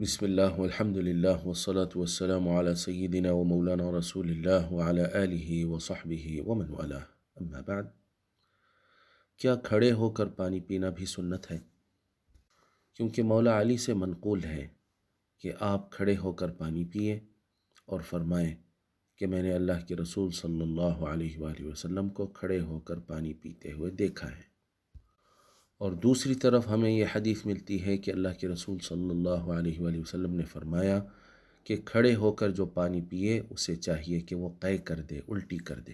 بسم اللہ والحمد للہ والصلاة والسلام علی سیدنا و مولانا رسول اللہ وعلی آلہ وصحبہ ومن والاه اما بعد۔ کیا کھڑے ہو کر پانی پینا بھی سنت ہے؟ کیونکہ مولا علی سے منقول ہے کہ آپ کھڑے ہو کر پانی پیئے اور فرمائیں کہ میں نے اللہ کے رسول صلی اللہ علیہ وآلہ وسلم کو کھڑے ہو کر پانی پیتے ہوئے دیکھا ہے۔ اور دوسری طرف ہمیں یہ حدیث ملتی ہے کہ اللہ کے رسول صلی اللہ علیہ وآلہ وسلم نے فرمایا کہ کھڑے ہو کر جو پانی پیے اسے چاہیے کہ وہ قے کر دے، الٹی کر دے۔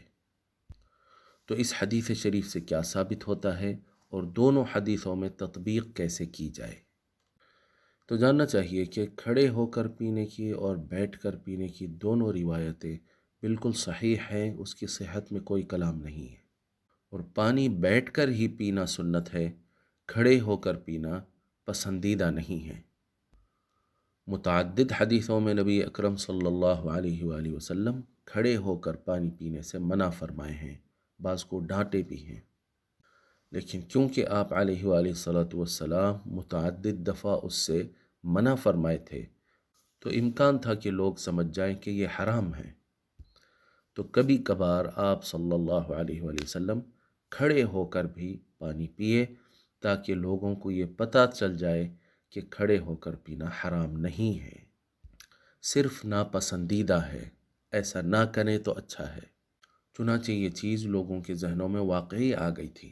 تو اس حدیث شریف سے کیا ثابت ہوتا ہے اور دونوں حدیثوں میں تطبیق کیسے کی جائے؟ تو جاننا چاہیے کہ کھڑے ہو کر پینے کی اور بیٹھ کر پینے کی دونوں روایتیں بالکل صحیح ہیں، اس کی صحت میں کوئی کلام نہیں ہے، اور پانی بیٹھ کر ہی پینا سنت ہے، کھڑے ہو کر پینا پسندیدہ نہیں ہے۔ متعدد حدیثوں میں نبی اکرم صلی اللہ علیہ وآلہ وسلم کھڑے ہو کر پانی پینے سے منع فرمائے ہیں، بعض کو ڈانٹے بھی ہیں، لیکن کیونکہ آپ علیہ وآلہ والسلام متعدد دفعہ اس سے منع فرمائے تھے تو امکان تھا کہ لوگ سمجھ جائیں کہ یہ حرام ہے، تو کبھی کبھار آپ صلی اللہ علیہ وآلہ وسلم کھڑے ہو کر بھی پانی پیے تاکہ لوگوں کو یہ پتہ چل جائے کہ کھڑے ہو کر پینا حرام نہیں ہے، صرف ناپسندیدہ ہے، ایسا نہ کریں تو اچھا ہے۔ چنانچہ یہ چیز لوگوں کے ذہنوں میں واقعی آ گئی تھی،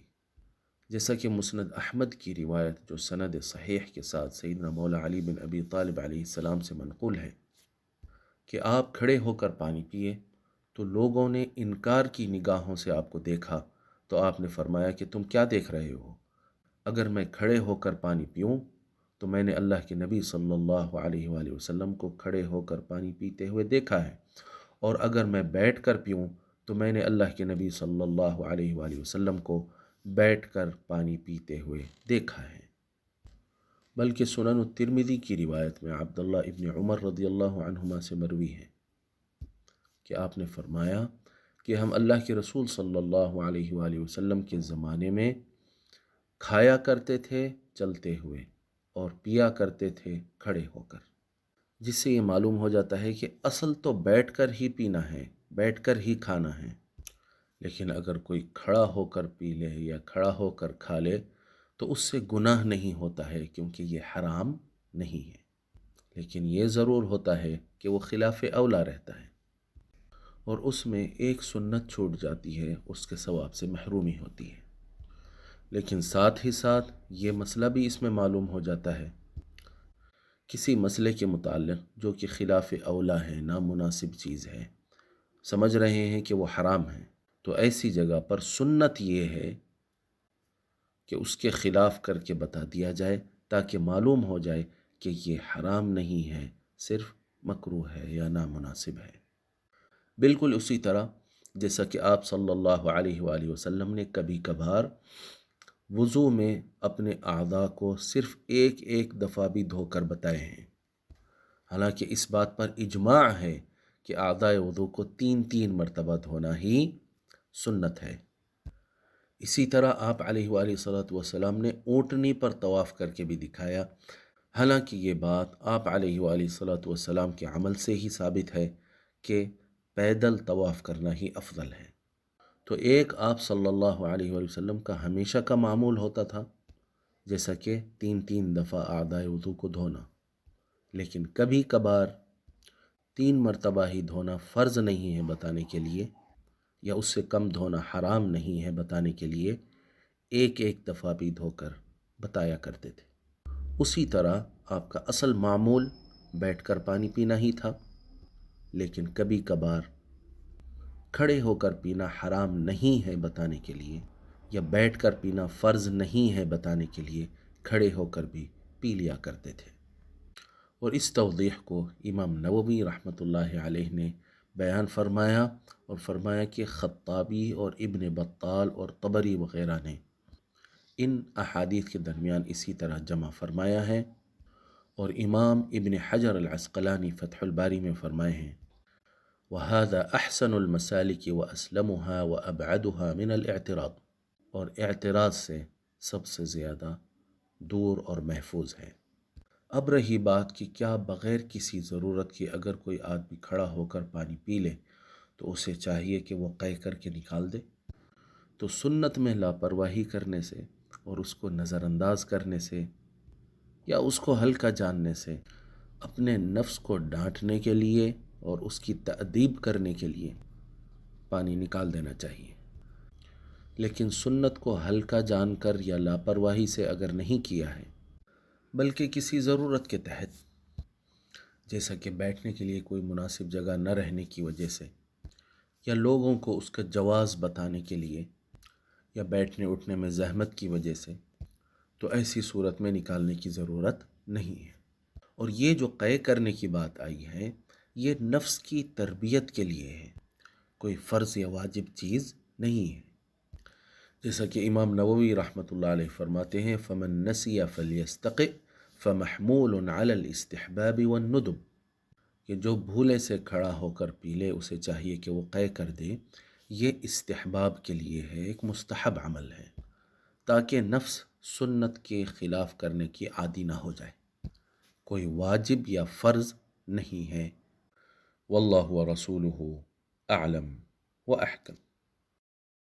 جیسا کہ مسند احمد کی روایت جو سند صحیح کے ساتھ سیدنا مولا علی بن ابی طالب علیہ السلام سے منقول ہے کہ آپ کھڑے ہو کر پانی پیے تو لوگوں نے انکار کی نگاہوں سے آپ کو دیکھا، تو آپ نے فرمایا کہ تم کیا دیکھ رہے ہو؟ اگر میں کھڑے ہو کر پانی پیوں تو میں نے اللہ کے نبی صلی اللہ علیہ وآلہ وسلم کو کھڑے ہو کر پانی پیتے ہوئے دیکھا ہے، اور اگر میں بیٹھ کر پیوں تو میں نے اللہ کے نبی صلی اللہ علیہ وآلہ وسلم کو بیٹھ کر پانی پیتے ہوئے دیکھا ہے۔ بلکہ سنن الترمذی کی روایت میں عبداللہ ابن عمر رضی اللہ عنہما سے مروی ہے کہ آپ نے فرمایا کہ ہم اللہ کے رسول صلی اللہ علیہ وآلہ وسلم کے زمانے میں کھایا کرتے تھے چلتے ہوئے اور پیا کرتے تھے کھڑے ہو کر، جس سے یہ معلوم ہو جاتا ہے کہ اصل تو بیٹھ کر ہی پینا ہے، بیٹھ کر ہی کھانا ہے، لیکن اگر کوئی کھڑا ہو کر پی لے یا کھڑا ہو کر کھا لے تو اس سے گناہ نہیں ہوتا ہے، کیونکہ یہ حرام نہیں ہے، لیکن یہ ضرور ہوتا ہے کہ وہ خلاف اولا رہتا ہے اور اس میں ایک سنت چھوٹ جاتی ہے، اس کے ثواب سے محرومی ہوتی ہے۔ لیکن ساتھ ہی ساتھ یہ مسئلہ بھی اس میں معلوم ہو جاتا ہے، کسی مسئلے کے متعلق جو کہ خلاف اولا ہے، نامناسب چیز ہے، سمجھ رہے ہیں کہ وہ حرام ہے، تو ایسی جگہ پر سنت یہ ہے کہ اس کے خلاف کر کے بتا دیا جائے تاکہ معلوم ہو جائے کہ یہ حرام نہیں ہے، صرف مکروہ ہے یا نامناسب ہے۔ بالکل اسی طرح جیسا کہ آپ صلی اللہ علیہ وآلہ وسلم نے کبھی کبھار وضو میں اپنے اعضاء کو صرف ایک ایک دفعہ بھی دھو کر بتائے ہیں، حالانکہ اس بات پر اجماع ہے کہ اعضاء وضو کو تین تین مرتبہ دھونا ہی سنت ہے۔ اسی طرح آپ علیہ وآلہ وسلم نے اونٹنی پر طواف کر کے بھی دکھایا، حالانکہ یہ بات آپ علیہ وآلہ وسلم کے عمل سے ہی ثابت ہے کہ پیدل طواف کرنا ہی افضل ہے۔ تو ایک آپ صلی اللہ علیہ وآلہ وسلم کا ہمیشہ کا معمول ہوتا تھا، جیسا کہ تین تین دفعہ اعضائے وضو کو دھونا، لیکن کبھی کبھار تین مرتبہ ہی دھونا فرض نہیں ہے بتانے کے لیے، یا اس سے کم دھونا حرام نہیں ہے بتانے کے لیے ایک ایک دفعہ بھی دھو کر بتایا کرتے تھے۔ اسی طرح آپ کا اصل معمول بیٹھ کر پانی پینا ہی تھا، لیکن کبھی کبھار کھڑے ہو کر پینا حرام نہیں ہے بتانے کے لیے، یا بیٹھ کر پینا فرض نہیں ہے بتانے کے لیے کھڑے ہو کر بھی پی لیا کرتے تھے۔ اور اس توضیح کو امام نووی رحمۃ اللہ علیہ نے بیان فرمایا، اور فرمایا کہ خطابی اور ابن بطال اور طبری وغیرہ نے ان احادیث کے درمیان اسی طرح جمع فرمایا ہے، اور امام ابن حجر العسقلانی فتح الباری میں فرمائے ہیں وَهَذَا أَحْسَنُ الْمَسَالِكِ وَأَسْلَمُهَا وَأَبْعَدُهَا مِنَ الْاعْتِرَاض، اور اعتراض سے سب سے زیادہ دور اور محفوظ ہے۔ اب رہی بات کہ کیا بغیر کسی ضرورت کے اگر کوئی آدمی کھڑا ہو کر پانی پی لے تو اسے چاہیے کہ وہ قے کر کے نکال دے؟ تو سنت میں لاپرواہی کرنے سے اور اس کو نظر انداز کرنے سے یا اس کو ہلکا جاننے سے اپنے نفس کو ڈانٹنے کے لیے اور اس کی تأدیب کرنے کے لیے پانی نکال دینا چاہیے۔ لیکن سنت کو ہلکا جان کر یا لاپرواہی سے اگر نہیں کیا ہے بلکہ کسی ضرورت کے تحت، جیسا کہ بیٹھنے کے لیے کوئی مناسب جگہ نہ رہنے کی وجہ سے یا لوگوں کو اس کا جواز بتانے کے لیے یا بیٹھنے اٹھنے میں زحمت کی وجہ سے، تو ایسی صورت میں نکالنے کی ضرورت نہیں ہے۔ اور یہ جو قے کرنے کی بات آئی ہے یہ نفس کی تربیت کے لیے ہے، کوئی فرض یا واجب چیز نہیں ہے۔ جیسا کہ امام نووی رحمۃ اللہ علیہ فرماتے ہیں فَمَن نَسِيَ فَلْيَسْتَقِئْ فَمَحْمُولٌ عَلَى الْاِسْتِحْبَابِ وَالنُّدُبِ، کہ جو بھولے سے کھڑا ہو کر پی لے اسے چاہیے کہ وہ قے کر دے، یہ استحباب کے لیے ہے، ایک مستحب عمل ہے، تاکہ نفس سنت کے خلاف کرنے کی عادی نہ ہو جائے، کوئی واجب یا فرض نہیں ہے۔ واللہ ورسولہ اعلم و احکم۔